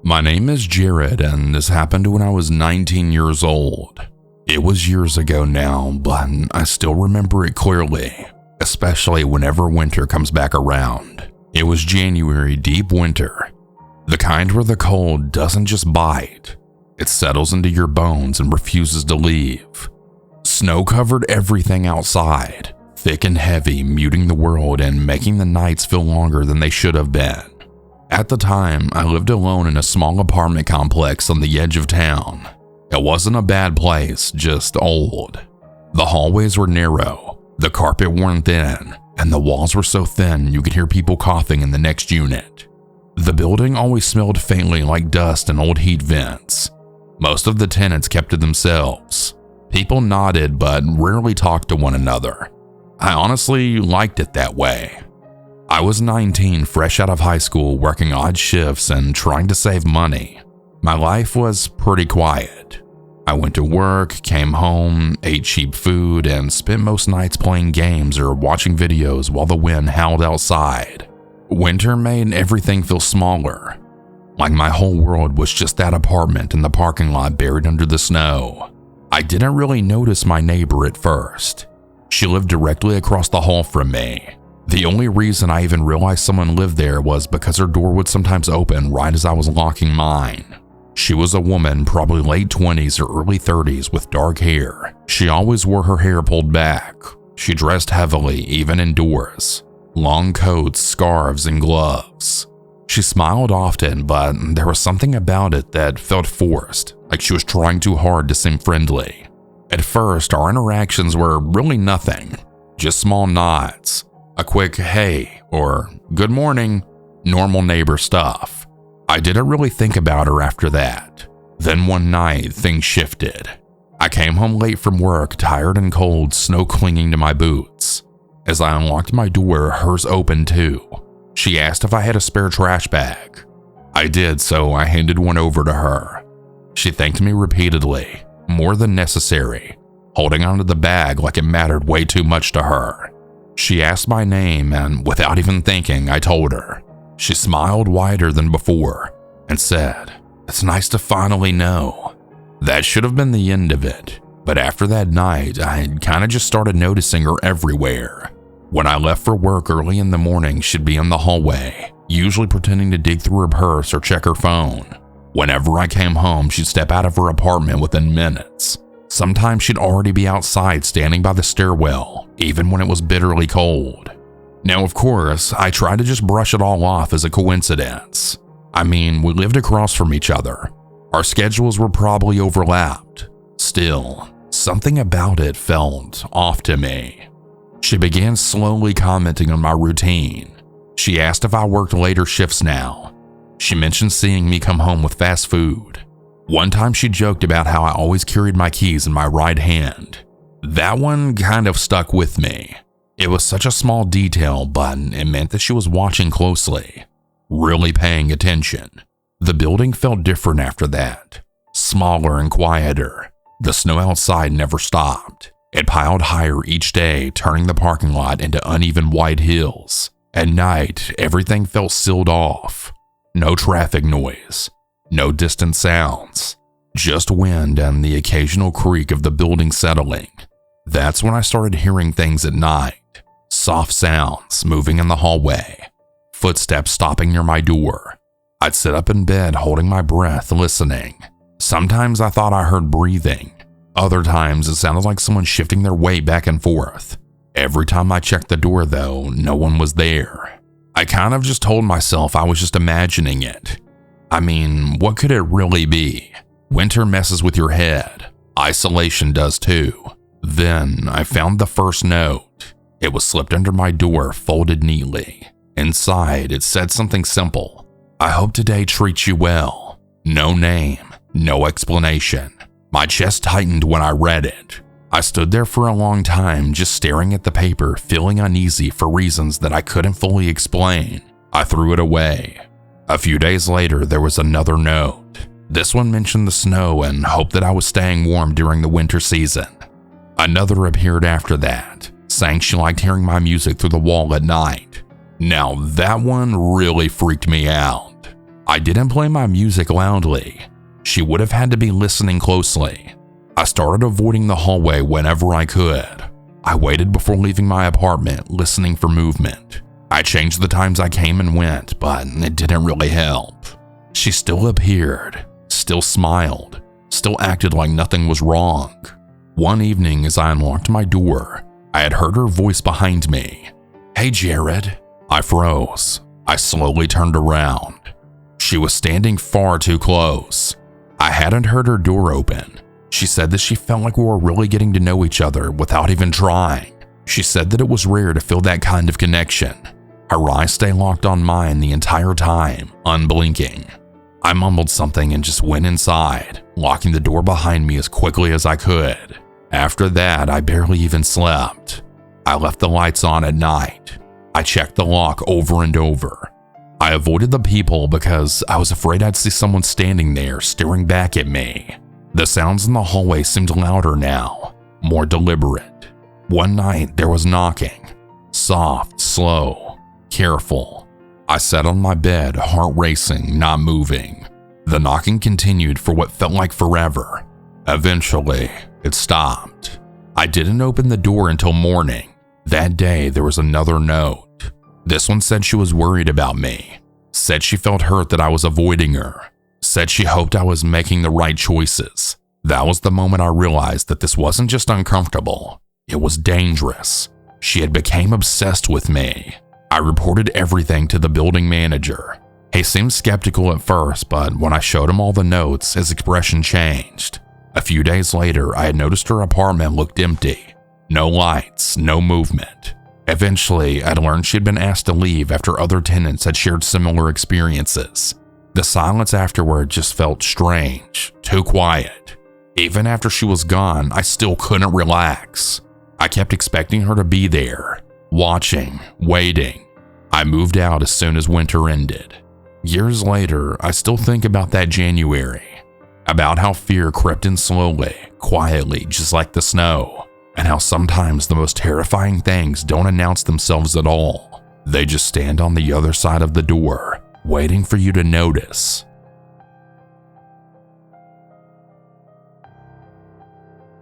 My name is Jared, and this happened when I was 19 years old. It was years ago now, but I still remember it clearly, especially whenever winter comes back around. It was January deep winter, the kind where the cold doesn't just bite, it settles into your bones and refuses to leave. Snow covered everything outside, thick and heavy, muting the world and making the nights feel longer than they should have been. At the time, I lived alone in a small apartment complex on the edge of town. It wasn't a bad place, just old. The hallways were narrow, the carpet worn thin, and the walls were so thin you could hear people coughing in the next unit. The building always smelled faintly like dust and old heat vents. Most of the tenants kept to themselves. People nodded but rarely talked to one another. I honestly liked it that way. I was 19, fresh out of high school, working odd shifts and trying to save money. My life was pretty quiet. I went to work, came home, ate cheap food, and spent most nights playing games or watching videos while the wind howled outside. Winter made everything feel smaller, like my whole world was just that apartment in the parking lot buried under the snow. I didn't really notice my neighbor at first. She lived directly across the hall from me. The only reason I even realized someone lived there was because her door would sometimes open right as I was locking mine. She was a woman, probably late 20s or early 30s, with dark hair. She always wore her hair pulled back. She dressed heavily, even indoors. Long coats, scarves, and gloves. She smiled often, but there was something about it that felt forced, like she was trying too hard to seem friendly. At first, our interactions were really nothing, just small nods. A quick hey or good morning, normal neighbor stuff. I didn't really think about her after that. Then one night, things shifted. I came home late from work, tired and cold, snow clinging to my boots. As I unlocked my door, hers opened too. She asked if I had a spare trash bag. I did, so I handed one over to her. She thanked me repeatedly, more than necessary, holding onto the bag like it mattered way too much to her. She asked my name, and without even thinking, I told her. She smiled wider than before and said, "It's nice to finally know." That should have been the end of it, but after that night, I kind of just started noticing her everywhere. When I left for work early in the morning, she'd be in the hallway, usually pretending to dig through her purse or check her phone. Whenever I came home, she'd step out of her apartment within minutes. Sometimes she'd already be outside standing by the stairwell, even when it was bitterly cold. Now, of course, I tried to just brush it all off as a coincidence. I mean, we lived across from each other. Our schedules were probably overlapped. Still, something about it felt off to me. She began slowly commenting on my routine. She asked if I worked later shifts now. She mentioned seeing me come home with fast food. One time she joked about how I always carried my keys in my right hand. That one kind of stuck with me. It was such a small detail, but it meant that she was watching closely, really paying attention. The building felt different after that, smaller and quieter. The snow outside never stopped. It piled higher each day, turning the parking lot into uneven white hills. At night, everything felt sealed off. No traffic noise, no distant sounds, just wind and the occasional creak of the building settling. That's when I started hearing things at night. Soft sounds moving in the hallway, footsteps stopping near my door. I'd sit up in bed holding my breath, listening. Sometimes I thought I heard breathing. Other times it sounded like someone shifting their weight back and forth. Every time I checked the door though, no one was there. I kind of just told myself I was just imagining it. I mean, what could it really be? Winter messes with your head. Isolation does too. Then I found the first note. It was slipped under my door, folded neatly. Inside, it said something simple. "I hope today treats you well." No name, no explanation. My chest tightened when I read it. I stood there for a long time, just staring at the paper, feeling uneasy for reasons that I couldn't fully explain. I threw it away. A few days later, there was another note. This one mentioned the snow and hoped that I was staying warm during the winter season. Another appeared after that, saying she liked hearing my music through the wall at night. Now that one really freaked me out. I I didn't play my music loudly. She would have had to be listening closely. I started avoiding the hallway whenever I could. I waited before leaving my apartment, listening for movement. I changed the times I came and went, but it didn't really help. She still appeared, still smiled, still acted like nothing was wrong. One evening as I unlocked my door, I had heard her voice behind me. "Hey, Jared." I froze. I slowly turned around. She was standing far too close. I hadn't heard her door open. She said that she felt like we were really getting to know each other without even trying. She said that it was rare to feel that kind of connection. Her eyes stayed locked on mine the entire time, unblinking. I mumbled something and just went inside, locking the door behind me as quickly as I could. After that, I barely even slept. I left the lights on at night. I checked the lock over and over. I avoided the people because I was afraid I'd see someone standing there staring back at me. The sounds in the hallway seemed louder now, more deliberate. One night there was knocking, soft, slow, careful. I sat on my bed, heart racing, not moving. The knocking continued for what felt like forever. Eventually, it stopped. I didn't open the door until morning. That day, there was another note. This one said she was worried about me, said she felt hurt that I was avoiding her, said she hoped I was making the right choices. That was the moment I realized that this wasn't just uncomfortable, it was dangerous. She had become obsessed with me. I reported everything to the building manager. He seemed skeptical at first, but when I showed him all the notes, his expression changed. A few days later, I had noticed her apartment looked empty. No lights, no movement. Eventually, I'd learned she'd been asked to leave after other tenants had shared similar experiences. The silence afterward just felt strange, too quiet. Even after she was gone, I still couldn't relax. I kept expecting her to be there, watching, waiting. I moved out as soon as winter ended. Years later, I still think about that January, about how fear crept in slowly, quietly, just like the snow. And how sometimes the most terrifying things don't announce themselves at all. They just stand on the other side of the door, waiting for you to notice.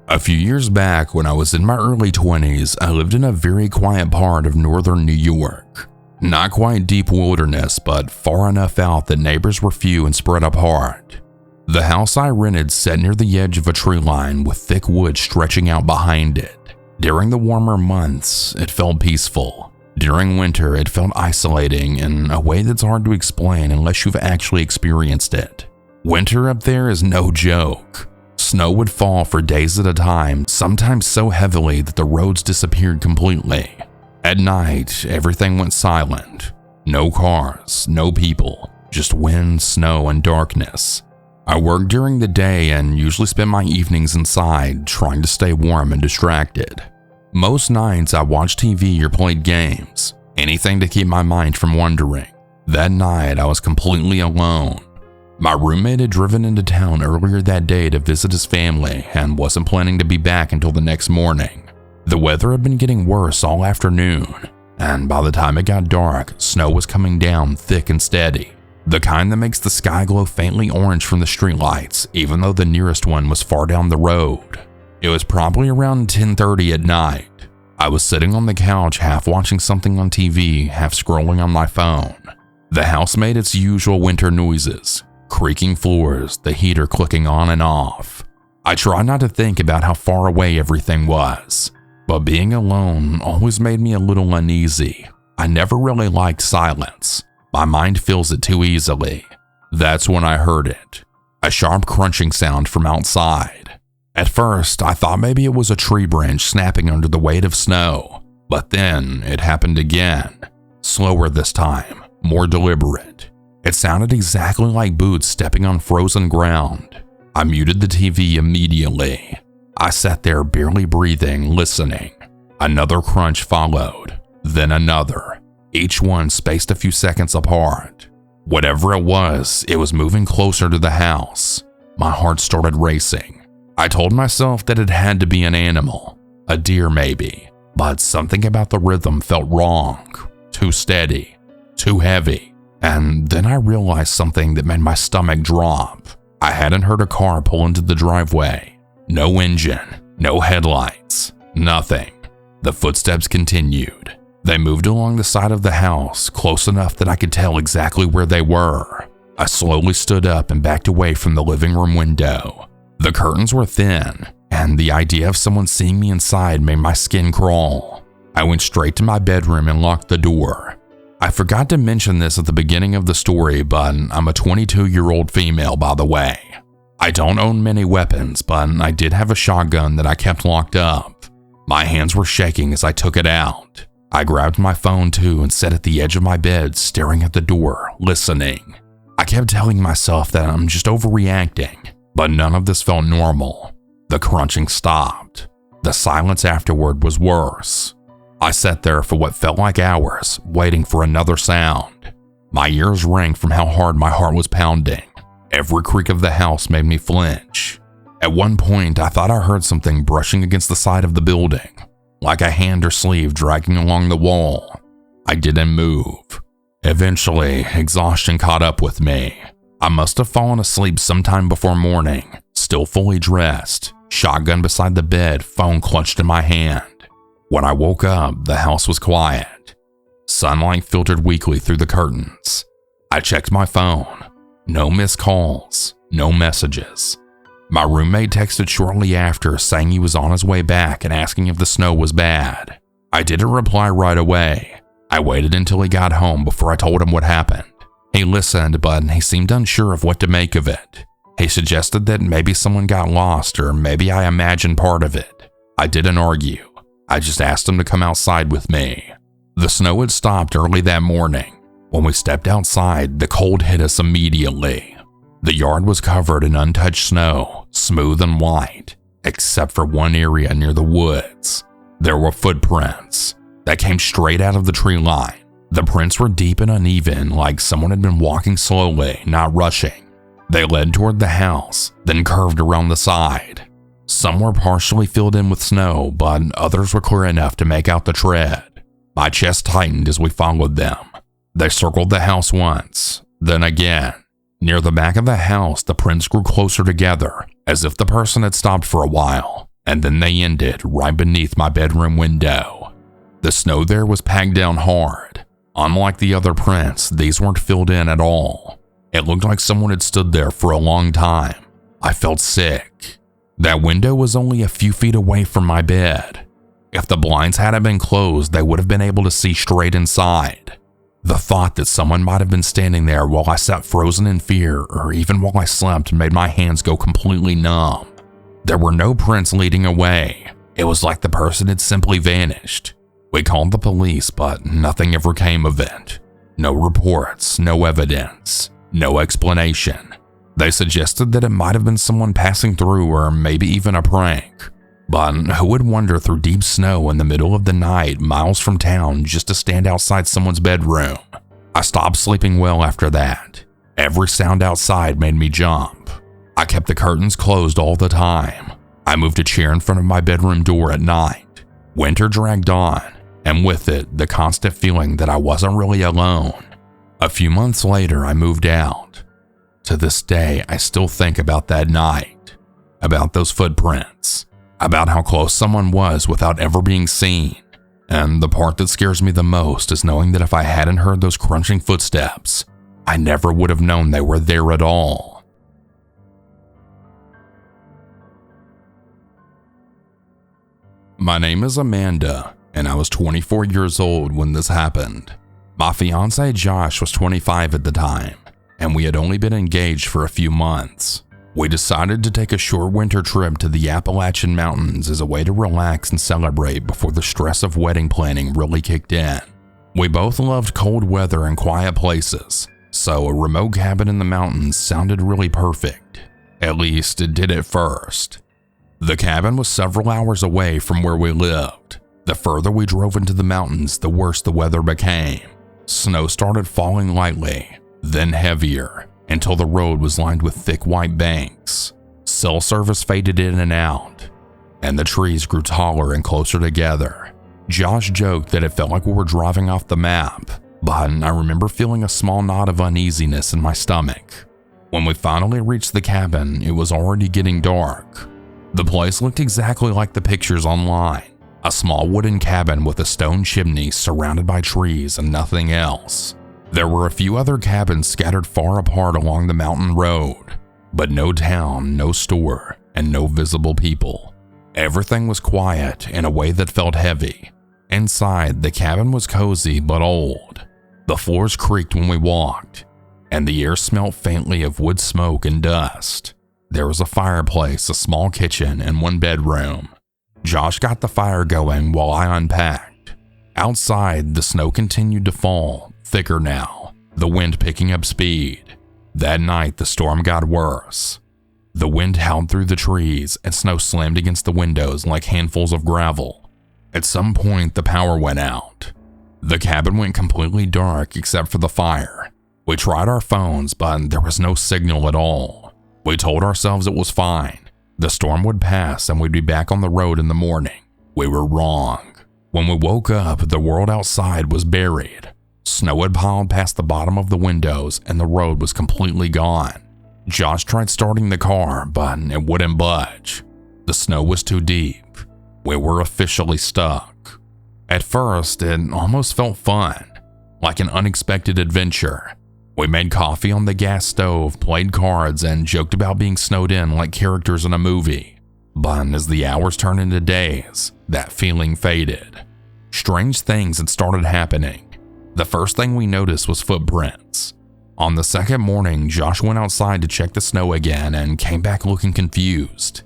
A few years back, when I was in my early 20s, I lived in a very quiet part of northern New York. Not quite deep wilderness, but far enough out that neighbors were few and spread apart. The house I rented sat near the edge of a tree line with thick woods stretching out behind it. During the warmer months, it felt peaceful. During winter, it felt isolating in a way that's hard to explain unless you've actually experienced it. Winter up there is no joke. Snow would fall for days at a time, sometimes so heavily that the roads disappeared completely. At night, everything went silent. No cars, no people, just wind, snow, and darkness. I worked during the day and usually spent my evenings inside, trying to stay warm and distracted. Most nights I watched TV or played games, anything to keep my mind from wandering. That night I was completely alone. My roommate had driven into town earlier that day to visit his family and wasn't planning to be back until the next morning. The weather had been getting worse all afternoon, and by the time it got dark, snow was coming down thick and steady. The kind that makes the sky glow faintly orange from the streetlights, even though the nearest one was far down the road. It was probably around 10:30 at night. I was sitting on the couch, half watching something on TV, half scrolling on my phone. The house made its usual winter noises, creaking floors, the heater clicking on and off. I tried not to think about how far away everything was, but being alone always made me a little uneasy. I never really liked silence. My mind fills it too easily. That's when I heard it, a sharp crunching sound from outside. At first, I thought maybe it was a tree branch snapping under the weight of snow, but then it happened again, slower this time, more deliberate. It sounded exactly like boots stepping on frozen ground. I muted the TV immediately. I sat there barely breathing, listening. Another crunch followed, then another. Each one spaced a few seconds apart. Whatever it was moving closer to the house. My heart started racing. I told myself that it had to be an animal, a deer maybe, but something about the rhythm felt wrong, too steady, too heavy, And then I realized something that made my stomach drop. I hadn't heard a car pull into the driveway. No engine, no headlights, nothing. The footsteps continued. They moved along the side of the house, close enough that I could tell exactly where they were. I slowly stood up and backed away from the living room window. The curtains were thin, and the idea of someone seeing me inside made my skin crawl. I went straight to my bedroom and locked the door. I forgot to mention this at the beginning of the story, but I'm a 22-year-old female, by the way. I don't own many weapons, but I did have a shotgun that I kept locked up. My hands were shaking as I took it out. I grabbed my phone too and sat at the edge of my bed, staring at the door, listening. I kept telling myself that I'm just overreacting, but none of this felt normal. The crunching stopped. The silence afterward was worse. I sat there for what felt like hours, waiting for another sound. My ears rang from how hard my heart was pounding. Every creak of the house made me flinch. At one point, I thought I heard something brushing against the side of the building, like a hand or sleeve dragging along the wall. I didn't move. Eventually, exhaustion caught up with me. I must have fallen asleep sometime before morning, still fully dressed, shotgun beside the bed, phone clutched in my hand. When I woke up, the house was quiet. Sunlight filtered weakly through the curtains. I checked my phone. No missed calls, no messages. My roommate texted shortly after saying he was on his way back and asking if the snow was bad. I didn't reply right away. I waited until he got home before I told him what happened. He listened, but he seemed unsure of what to make of it. He suggested that maybe someone got lost or maybe I imagined part of it. I didn't argue. I just asked him to come outside with me. The snow had stopped early that morning. When we stepped outside, the cold hit us immediately. The yard was covered in untouched snow, smooth and white, except for one area near the woods. There were footprints that came straight out of the tree line. The prints were deep and uneven, like someone had been walking slowly, not rushing. They led toward the house, then curved around the side. Some were partially filled in with snow, but others were clear enough to make out the tread. My chest tightened as we followed them. They circled the house once, then again. Near the back of the house, the prints grew closer together, as if the person had stopped for a while, and then they ended right beneath my bedroom window. The snow there was packed down hard. Unlike the other prints, these weren't filled in at all. It looked like someone had stood there for a long time. I felt sick. That window was only a few feet away from my bed. If the blinds hadn't been closed, they would have been able to see straight inside. The thought that someone might have been standing there while I sat frozen in fear, or even while I slept, made my hands go completely numb. There were no prints leading away. It was like the person had simply vanished. We called the police, but nothing ever came of it. No reports, no evidence, no explanation. They suggested that it might have been someone passing through or maybe even a prank. But who would wander through deep snow in the middle of the night, miles from town, just to stand outside someone's bedroom? I stopped sleeping well after that. Every sound outside made me jump. I kept the curtains closed all the time. I moved a chair in front of my bedroom door at night. Winter dragged on, and with it, the constant feeling that I wasn't really alone. A few months later, I moved out. To this day, I still think about that night, about those footprints, about how close someone was without ever being seen. And the part that scares me the most is knowing that if I hadn't heard those crunching footsteps, I never would have known they were there at all. My name is Amanda, and I was 24 years old when this happened. My fiance Josh was 25 at the time, and we had only been engaged for a few months. We decided to take a short winter trip to the Appalachian Mountains as a way to relax and celebrate before the stress of wedding planning really kicked in. We both loved cold weather and quiet places, so a remote cabin in the mountains sounded really perfect. At least it did at first. The cabin was several hours away from where we lived. The further we drove into the mountains, the worse the weather became. Snow started falling lightly, then heavier, until the road was lined with thick white banks. Cell service faded in and out, and the trees grew taller and closer together. Josh joked that it felt like we were driving off the map, but I remember feeling a small knot of uneasiness in my stomach. When we finally reached the cabin, it was already getting dark. The place looked exactly like the pictures online. A small wooden cabin with a stone chimney surrounded by trees and nothing else. There were a few other cabins scattered far apart along the mountain road, but no town, no store, and no visible people. Everything was quiet in a way that felt heavy. Inside, the cabin was cozy but old. The floors creaked when we walked, and the air smelled faintly of wood smoke and dust. There was a fireplace, a small kitchen, and one bedroom. Josh got the fire going while I unpacked. Outside, the snow continued to fall, thicker now, the wind picking up speed. That night, the storm got worse. The wind howled through the trees, and snow slammed against the windows like handfuls of gravel. At some point, the power went out. The cabin went completely dark except for the fire. We tried our phones, but there was no signal at all. We told ourselves it was fine. The storm would pass and we'd be back on the road in the morning. We were wrong. When we woke up, the world outside was buried. Snow had piled past the bottom of the windows and the road was completely gone. Josh tried starting the car, but it wouldn't budge. The snow was too deep. We were officially stuck. At first, it almost felt fun, like an unexpected adventure. We made coffee on the gas stove, played cards, and joked about being snowed in like characters in a movie. But as the hours turned into days, that feeling faded. Strange things had started happening. The first thing we noticed was footprints. On the second morning, Josh went outside to check the snow again and came back looking confused.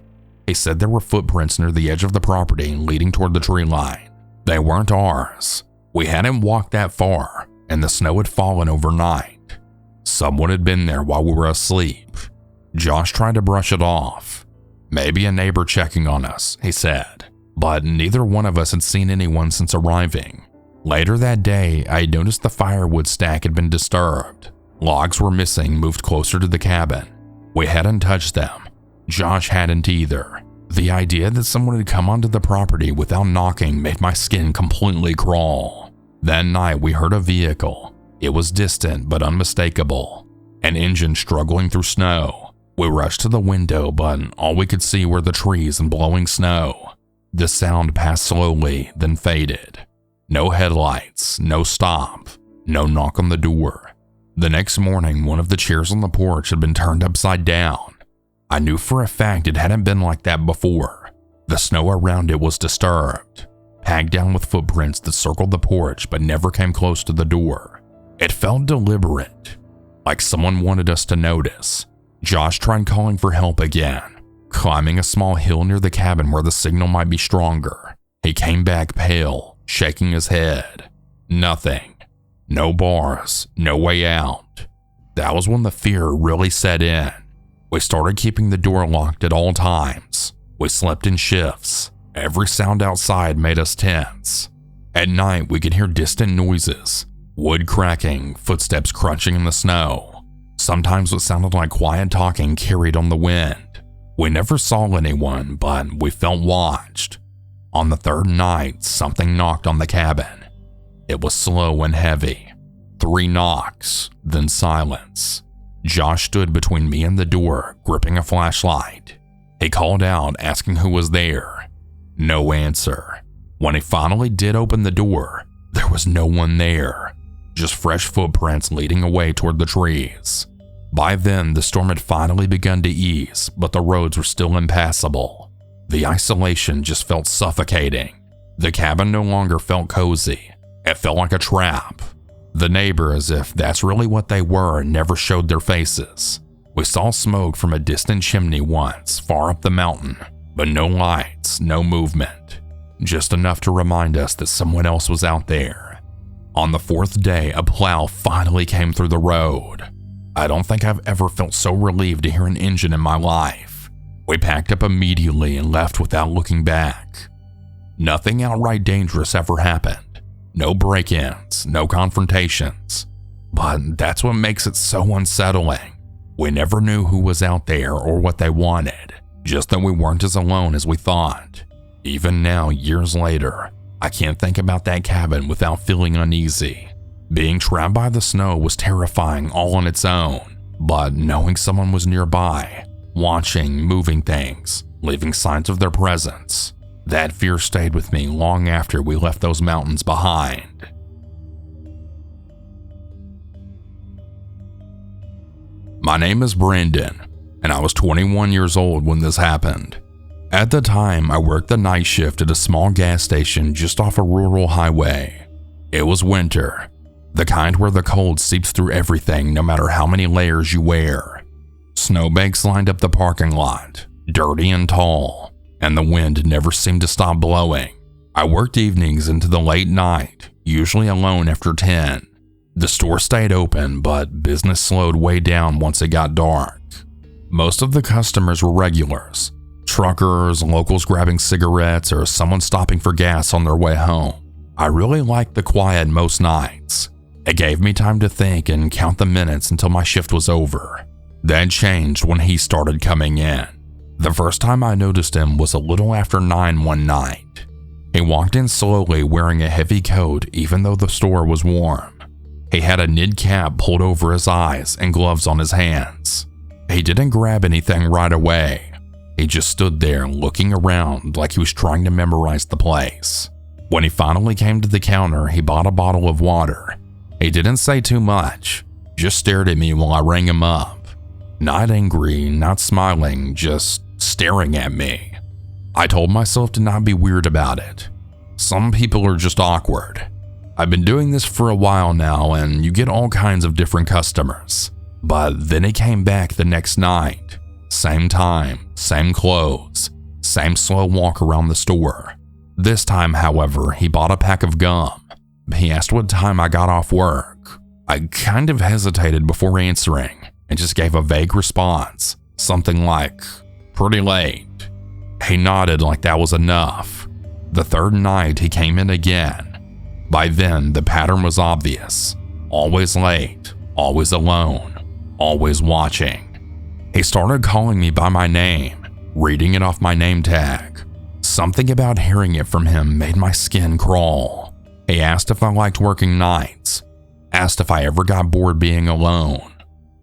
He said there were footprints near the edge of the property leading toward the tree line. They weren't ours. We hadn't walked that far, and the snow had fallen overnight. Someone had been there while we were asleep. Josh tried to brush it off. Maybe a neighbor checking on us, he said, but neither one of us had seen anyone since arriving. Later that day, I noticed the firewood stack had been disturbed. Logs were missing, moved closer to the cabin. We hadn't touched them. Josh hadn't either. The idea that someone had come onto the property without knocking made my skin completely crawl. That night, we heard a vehicle. It was distant but unmistakable. An engine struggling through snow. We rushed to the window, but all we could see were the trees and blowing snow. The sound passed slowly, then faded. No headlights, no stop, no knock on the door. The next morning, one of the chairs on the porch had been turned upside down. I knew for a fact it hadn't been like that before. The snow around it was disturbed, packed down with footprints that circled the porch but never came close to the door. It felt deliberate, like someone wanted us to notice. Josh tried calling for help again, climbing a small hill near the cabin where the signal might be stronger. He came back pale, shaking his head. Nothing. No bars, no way out. That was when the fear really set in. We started keeping the door locked at all times. We slept in shifts. Every sound outside made us tense. At night, we could hear distant noises. Wood cracking, footsteps crunching in the snow. Sometimes what sounded like quiet talking carried on the wind. We never saw anyone, but we felt watched. On the third night, something knocked on the cabin. It was slow and heavy. 3 knocks, then silence. Josh stood between me and the door, gripping a flashlight. He called out, asking who was there. No answer. When he finally did open the door, there was no one there. Just fresh footprints leading away toward the trees. By then, the storm had finally begun to ease, but the roads were still impassable. The isolation just felt suffocating. The cabin no longer felt cozy. It felt like a trap. The neighbors, if that's really what they were, never showed their faces. We saw smoke from a distant chimney once, far up the mountain, but no lights, no movement. Just enough to remind us that someone else was out there. On the 4th day, a plow finally came through the road. I don't think I've ever felt so relieved to hear an engine in my life. We packed up immediately and left without looking back. Nothing outright dangerous ever happened. No break-ins, no confrontations. But that's what makes it so unsettling. We never knew who was out there or what they wanted, just that we weren't as alone as we thought. Even now, years later, I can't think about that cabin without feeling uneasy. Being trapped by the snow was terrifying all on its own, but knowing someone was nearby, watching, moving things, leaving signs of their presence, that fear stayed with me long after we left those mountains behind. My name is Brendan, and I was 21 years old when this happened. At the time, I worked the night shift at a small gas station just off a rural highway. It was winter, the kind where the cold seeps through everything no matter how many layers you wear. Snowbanks lined up the parking lot, dirty and tall, and the wind never seemed to stop blowing. I worked evenings into the late night, usually alone after 10. The store stayed open, but business slowed way down once it got dark. Most of the customers were regulars, truckers, locals grabbing cigarettes, or someone stopping for gas on their way home. I really liked the quiet most nights. It gave me time to think and count the minutes until my shift was over. That changed when he started coming in. The first time I noticed him was a little after 9 one night. He walked in slowly wearing a heavy coat even though the store was warm. He had a knit cap pulled over his eyes and gloves on his hands. He didn't grab anything right away. He just stood there looking around like he was trying to memorize the place. When he finally came to the counter, he bought a bottle of water. He didn't say too much, just stared at me while I rang him up. Not angry, not smiling, just staring at me. I told myself to not be weird about it. Some people are just awkward. I've been doing this for a while now and you get all kinds of different customers. But then he came back the next night. Same time, same clothes, same slow walk around the store. This time, however, he bought a pack of gum. He asked what time I got off work. I kind of hesitated before answering and just gave a vague response, something like, "Pretty late." He nodded like that was enough. The third night he came in again. By then, the pattern was obvious. Always late, always alone, always watching. He started calling me by my name, reading it off my name tag. Something about hearing it from him made my skin crawl. He asked if I liked working nights, asked if I ever got bored being alone.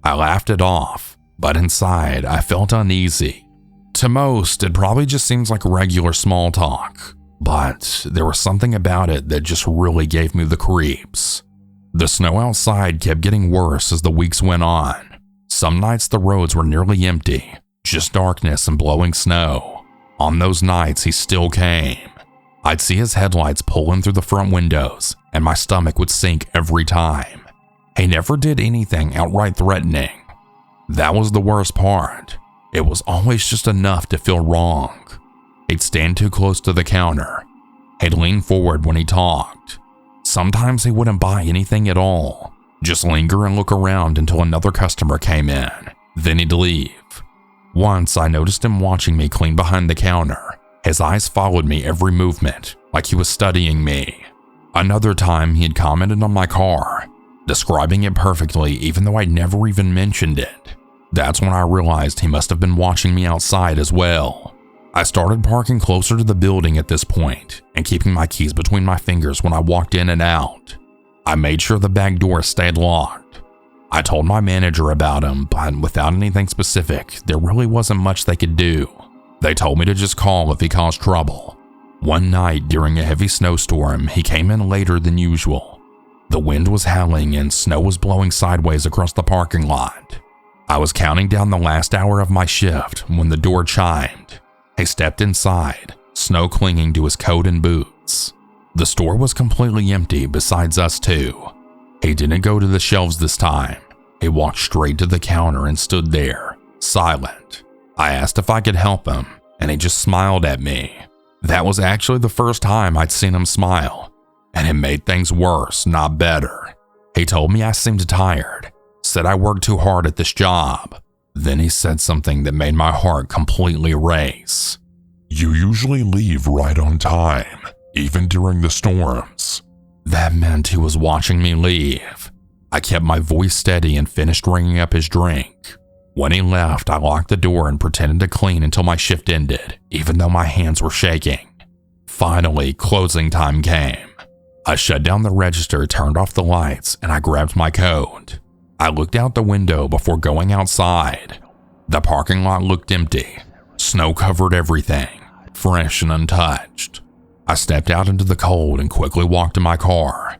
I laughed it off, but inside I felt uneasy. To most, it probably just seems like regular small talk, but there was something about it that just really gave me the creeps. The snow outside kept getting worse as the weeks went on. Some nights the roads were nearly empty, just darkness and blowing snow. On those nights he still came. I'd see his headlights pulling through the front windows and my stomach would sink every time. He never did anything outright threatening. That was the worst part. It was always just enough to feel wrong. He'd stand too close to the counter. He'd lean forward when he talked. Sometimes he wouldn't buy anything at all, just linger and look around until another customer came in. Then he'd leave. Once I noticed him watching me clean behind the counter. His eyes followed me every movement, like he was studying me. Another time he had commented on my car, describing it perfectly even though I'd never even mentioned it. That's when I realized he must have been watching me outside as well. I started parking closer to the building at this point and keeping my keys between my fingers when I walked in and out. I made sure the back door stayed locked. I told my manager about him, but without anything specific, there really wasn't much they could do. They told me to just call if he caused trouble. One night during a heavy snowstorm, he came in later than usual. The wind was howling and snow was blowing sideways across the parking lot. I was counting down the last hour of my shift when the door chimed. He stepped inside, snow clinging to his coat and boots. The store was completely empty besides us two. He didn't go to the shelves this time. He walked straight to the counter and stood there, silent. I asked if I could help him, and he just smiled at me. That was actually the first time I'd seen him smile, and it made things worse, not better. He told me I seemed tired, said I worked too hard at this job. Then he said something that made my heart completely race. "You usually leave right on time, even during the storms." That meant he was watching me leave. I kept my voice steady and finished ringing up his drink. When he left, I locked the door and pretended to clean until my shift ended, even though my hands were shaking. Finally, closing time came. I shut down the register, turned off the lights, and I grabbed my coat. I looked out the window before going outside. The parking lot looked empty. Snow covered everything, fresh and untouched. I stepped out into the cold and quickly walked to my car.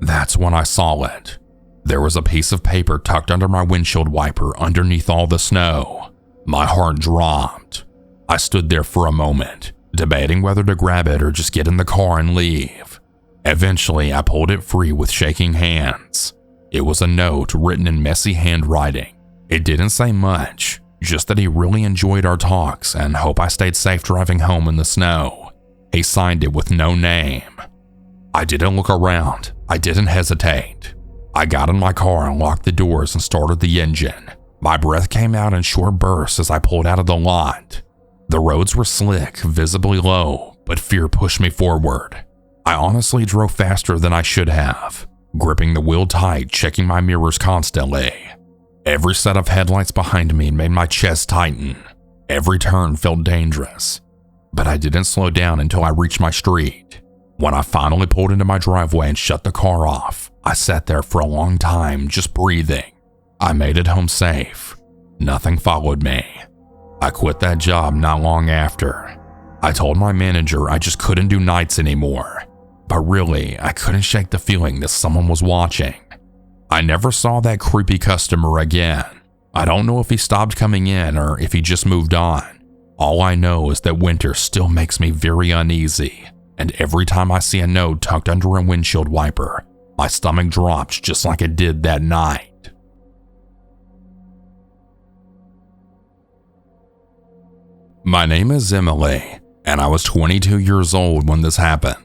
That's when I saw it. There was a piece of paper tucked under my windshield wiper underneath all the snow. My heart dropped. I stood there for a moment, debating whether to grab it or just get in the car and leave. Eventually, I pulled it free with shaking hands. It was a note written in messy handwriting. It didn't say much, just that he really enjoyed our talks and hoped I stayed safe driving home in the snow. He signed it with no name. I didn't look around. I didn't hesitate. I got in my car and locked the doors and started the engine. My breath came out in short bursts as I pulled out of the lot. The roads were slick, visibly low, but fear pushed me forward. I honestly drove faster than I should have, gripping the wheel tight, checking my mirrors constantly. Every set of headlights behind me made my chest tighten. Every turn felt dangerous. But I didn't slow down until I reached my street. When I finally pulled into my driveway and shut the car off, I sat there for a long time, just breathing. I made it home safe. Nothing followed me. I quit that job not long after. I told my manager I just couldn't do nights anymore. But really, I couldn't shake the feeling that someone was watching. I never saw that creepy customer again. I don't know if he stopped coming in or if he just moved on. All I know is that winter still makes me very uneasy, and every time I see a note tucked under a windshield wiper, my stomach drops just like it did that night. My name is Emily, and I was 22 years old when this happened.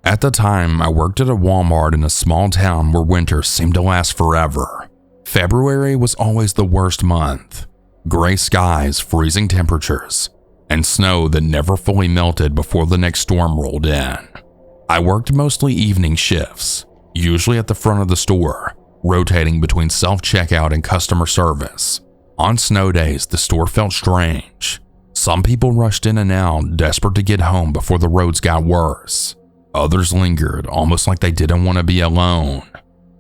At the time, I worked at a Walmart in a small town where winter seemed to last forever. February was always the worst month. Gray skies, freezing temperatures, and snow that never fully melted before the next storm rolled in. I worked mostly evening shifts, usually at the front of the store, rotating between self-checkout and customer service. On snow days, the store felt strange. Some people rushed in and out, desperate to get home before the roads got worse. Others lingered, almost like they didn't want to be alone.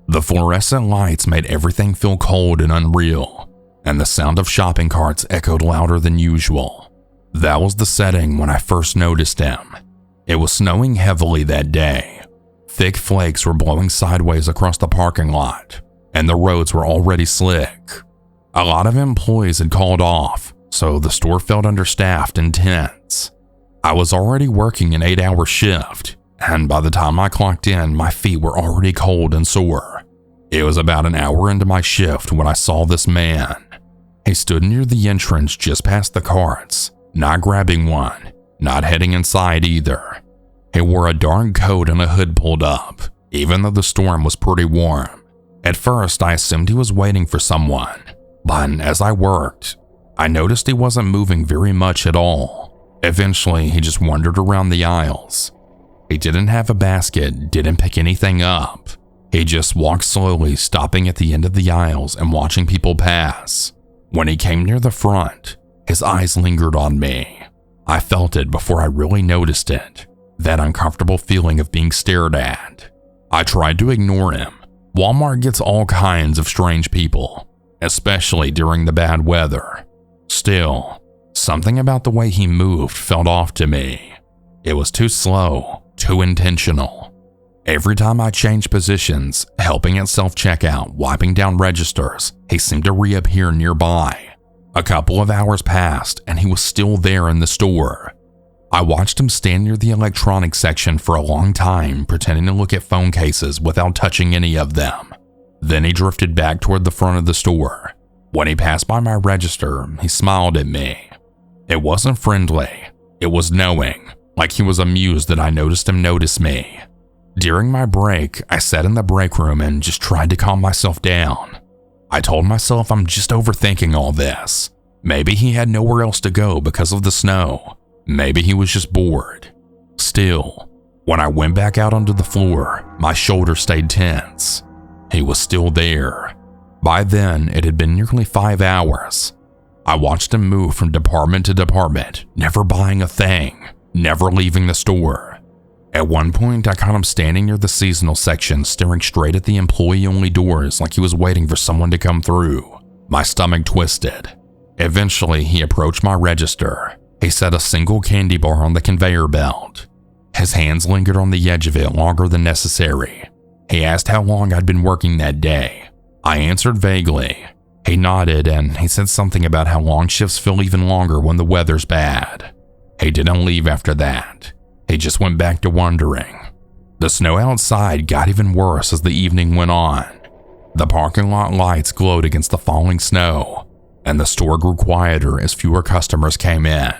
The fluorescent lights made everything feel cold and unreal, and the sound of shopping carts echoed louder than usual. That was the setting when I first noticed him. It was snowing heavily that day. Thick flakes were blowing sideways across the parking lot, and the roads were already slick. A lot of employees had called off, so the store felt understaffed and tense. I was already working an 8-hour shift, and by the time I clocked in, my feet were already cold and sore. It was about an hour into my shift when I saw this man. He stood near the entrance just past the carts, not grabbing one, not heading inside either. He wore a dark coat and a hood pulled up, even though the storm was pretty warm. At first, I assumed he was waiting for someone, but as I worked, I noticed he wasn't moving very much at all. Eventually, he just wandered around the aisles. He didn't have a basket, didn't pick anything up. He just walked slowly, stopping at the end of the aisles and watching people pass. When he came near the front, his eyes lingered on me. I felt it before I really noticed it, that uncomfortable feeling of being stared at. I tried to ignore him. Walmart gets all kinds of strange people, especially during the bad weather. Still, something about the way he moved felt off to me. It was too slow, too intentional. Every time I changed positions, helping at self-checkout, wiping down registers, he seemed to reappear nearby. A couple of hours passed and he was still there in the store. I watched him stand near the electronics section for a long time, pretending to look at phone cases without touching any of them. Then he drifted back toward the front of the store. When he passed by my register, he smiled at me. It wasn't friendly. It was knowing, like he was amused that I noticed him notice me. During my break, I sat in the break room and just tried to calm myself down. I told myself I'm just overthinking all this. Maybe he had nowhere else to go because of the snow. Maybe he was just bored. Still, when I went back out onto the floor, my shoulders stayed tense. He was still there. By then, it had been nearly 5 hours. I watched him move from department to department, never buying a thing, never leaving the store. At one point, I caught him standing near the seasonal section, staring straight at the employee-only doors like he was waiting for someone to come through. My stomach twisted. Eventually, he approached my register. He set a single candy bar on the conveyor belt. His hands lingered on the edge of it longer than necessary. He asked how long I'd been working that day. I answered vaguely. He nodded and he said something about how long shifts feel even longer when the weather's bad. He didn't leave after that. He just went back to wondering. The snow outside got even worse as the evening went on. The parking lot lights glowed against the falling snow, and the store grew quieter as fewer customers came in.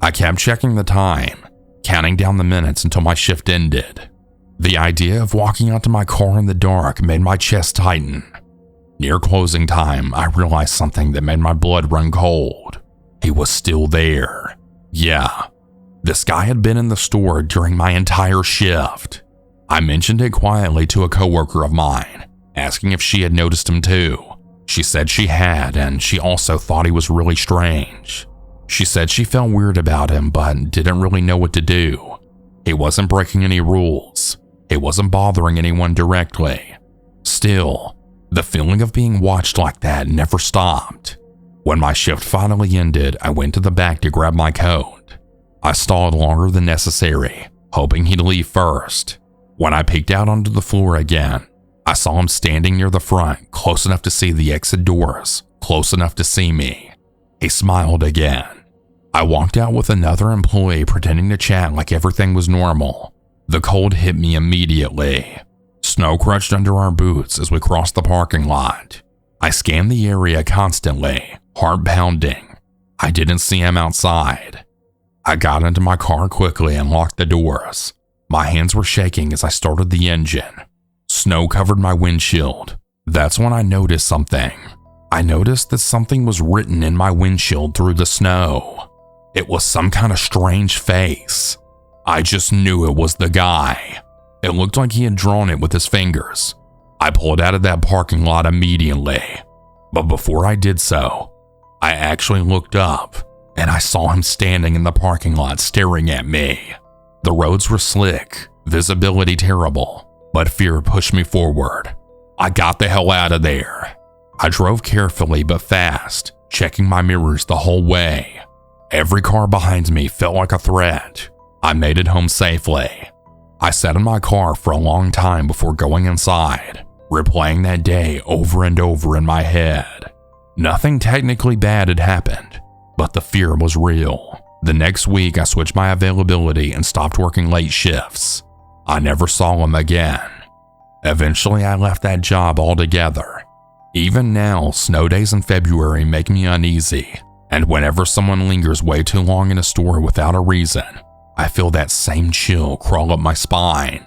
I kept checking the time, counting down the minutes until my shift ended. The idea of walking out to my car in the dark made my chest tighten. Near closing time, I realized something that made my blood run cold. He was still there. Yeah, this guy had been in the store during my entire shift. I mentioned it quietly to a coworker of mine, asking if she had noticed him too. She said she had, and she also thought he was really strange. She said she felt weird about him, but didn't really know what to do. He wasn't breaking any rules. He wasn't bothering anyone directly. Still, the feeling of being watched like that never stopped. When my shift finally ended, I went to the back to grab my coat. I stalled longer than necessary, hoping he'd leave first. When I peeked out onto the floor again, I saw him standing near the front, close enough to see the exit doors, close enough to see me. He smiled again. I walked out with another employee pretending to chat like everything was normal. The cold hit me immediately. Snow crunched under our boots as we crossed the parking lot. I scanned the area constantly, heart pounding. I didn't see him outside. I got into my car quickly and locked the doors. My hands were shaking as I started the engine. Snow covered my windshield. That's when I noticed something. I noticed that something was written in my windshield through the snow. It was some kind of strange face. I just knew it was the guy. It looked like he had drawn it with his fingers. I pulled out of that parking lot immediately. But before I did so, I actually looked up and I saw him standing in the parking lot staring at me. The roads were slick, visibility terrible, but fear pushed me forward. I got the hell out of there. I drove carefully but fast, checking my mirrors the whole way. Every car behind me felt like a threat. I made it home safely. I sat in my car for a long time before going inside, replaying that day over and over in my head. Nothing technically bad had happened, but the fear was real. The next week, I switched my availability and stopped working late shifts. I never saw him again. Eventually, I left that job altogether. Even now, snow days in February make me uneasy, and whenever someone lingers way too long in a store without a reason, I feel that same chill crawl up my spine.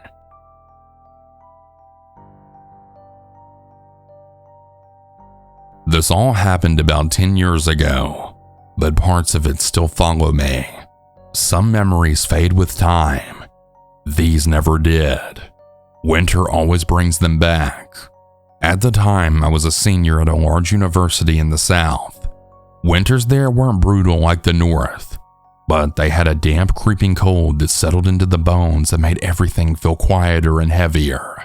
This all happened about 10 years ago, but parts of it still follow me. Some memories fade with time. These never did. Winter always brings them back. At the time, I was a senior at a large university in the South. Winters there weren't brutal like the North, but they had a damp, creeping cold that settled into the bones and made everything feel quieter and heavier.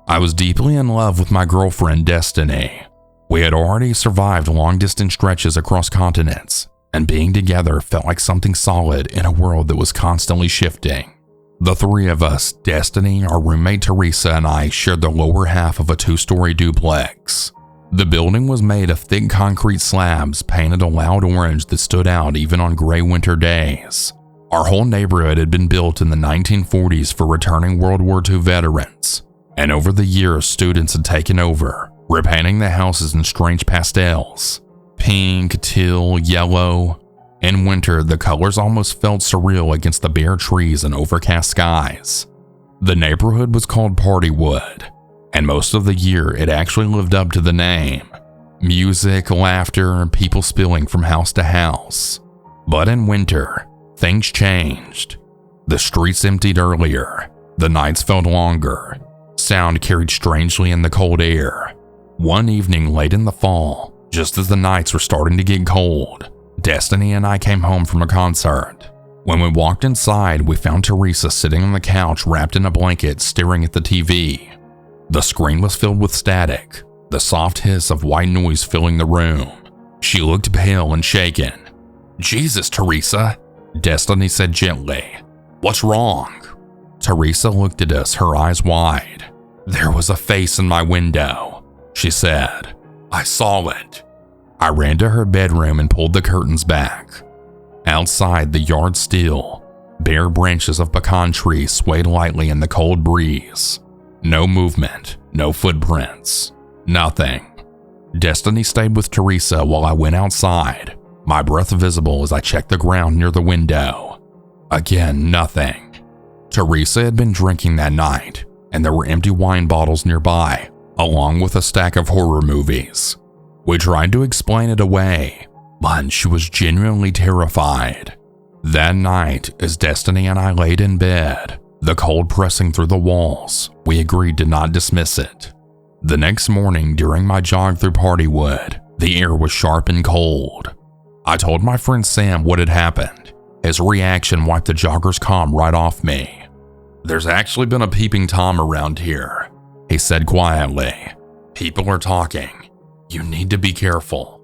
I was deeply in love with my girlfriend, Destiny. We had already survived long-distance stretches across continents, and being together felt like something solid in a world that was constantly shifting. The three of us, Destiny, our roommate Teresa, and I shared the lower half of a 2-story duplex. The building was made of thick concrete slabs painted a loud orange that stood out even on gray winter days. Our whole neighborhood had been built in the 1940s for returning World War II veterans, and over the years students had taken over, repainting the houses in strange pastels. Pink, teal, yellow. In winter, the colors almost felt surreal against the bare trees and overcast skies. The neighborhood was called Partywood, and most of the year it actually lived up to the name. Music, laughter, people spilling from house to house. But in winter, things changed. The streets emptied earlier, the nights felt longer, sound carried strangely in the cold air. One evening late in the fall, just as the nights were starting to get cold, Destiny and I came home from a concert. When we walked inside, we found Teresa sitting on the couch wrapped in a blanket staring at the TV. The screen was filled with static, the soft hiss of white noise filling the room. She looked pale and shaken. "Jesus, Teresa," Destiny said gently. "What's wrong?" Teresa looked at us, her eyes wide. "There was a face in my window," she said. "I saw it." I ran to her bedroom and pulled the curtains back. Outside, the yard still. Bare branches of pecan trees swayed lightly in the cold breeze. No movement, no footprints, nothing. Destiny stayed with Teresa while I went outside, my breath visible as I checked the ground near the window. Again, nothing. Teresa had been drinking that night, and there were empty wine bottles nearby, along with a stack of horror movies. We tried to explain it away, but she was genuinely terrified. That night, as Destiny and I laid in bed, the cold pressing through the walls, we agreed to not dismiss it. The next morning, during my jog through Partywood, the air was sharp and cold. I told my friend Sam what had happened. His reaction wiped the jogger's calm right off me. "There's actually been a peeping Tom around here," he said quietly. "People are talking. You need to be careful."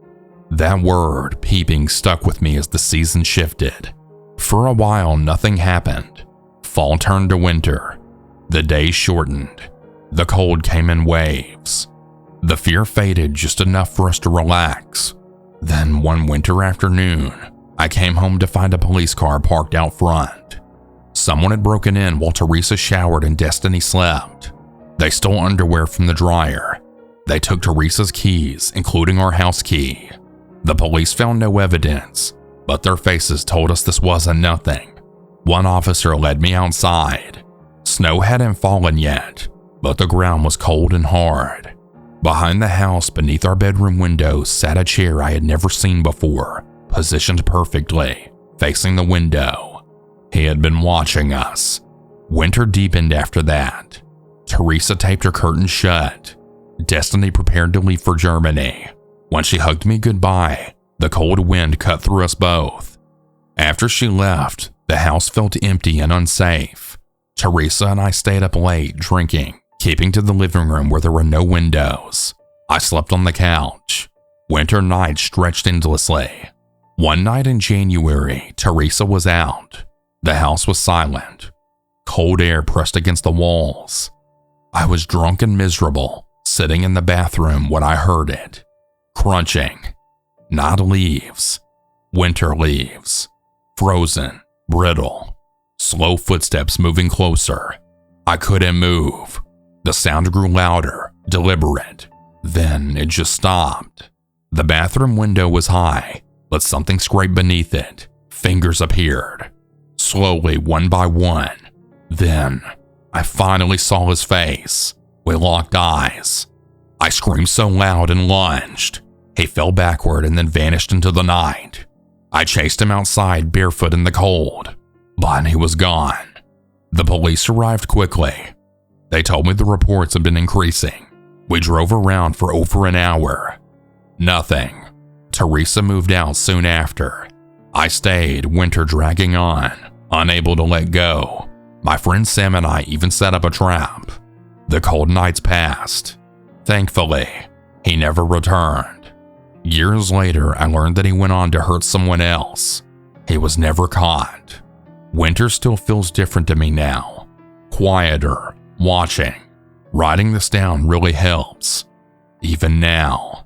That word, peeping, stuck with me as the season shifted. For a while, nothing happened. Fall turned to winter. The days shortened. The cold came in waves. The fear faded just enough for us to relax. Then one winter afternoon, I came home to find a police car parked out front. Someone had broken in while Teresa showered and Destiny slept. They stole underwear from the dryer. They took Teresa's keys, including our house key. The police found no evidence, but their faces told us this wasn't nothing. One officer led me outside. Snow hadn't fallen yet, but the ground was cold and hard. Behind the house, beneath our bedroom window, sat a chair I had never seen before, positioned perfectly, facing the window. He had been watching us. Winter deepened after that. Teresa taped her curtains shut. Destiny prepared to leave for Germany. When she hugged me goodbye, the cold wind cut through us both. After she left, the house felt empty and unsafe. Teresa and I stayed up late drinking, keeping to the living room where there were no windows. I slept on the couch. Winter nights stretched endlessly. One night in January, Teresa was out. The house was silent. Cold air pressed against the walls. I was drunk and miserable, sitting in the bathroom when I heard it. Crunching. Not leaves. Winter leaves. Frozen, brittle. Slow footsteps moving closer. I couldn't move. The sound grew louder, deliberate. Then it just stopped. The bathroom window was high, but something scraped beneath it. Fingers appeared. Slowly, one by one. Then, I finally saw his face. We locked eyes. I screamed so loud and lunged. He fell backward and then vanished into the night. I chased him outside barefoot in the cold, but he was gone. The police arrived quickly. They told me the reports had been increasing. We drove around for over an hour. Nothing. Teresa moved out soon after. I stayed, winter dragging on, unable to let go. My friend Sam and I even set up a trap. The cold nights passed. Thankfully, he never returned. Years later, I learned that he went on to hurt someone else. He was never caught. Winter still feels different to me now. Quieter, watching. Writing this down really helps. Even now.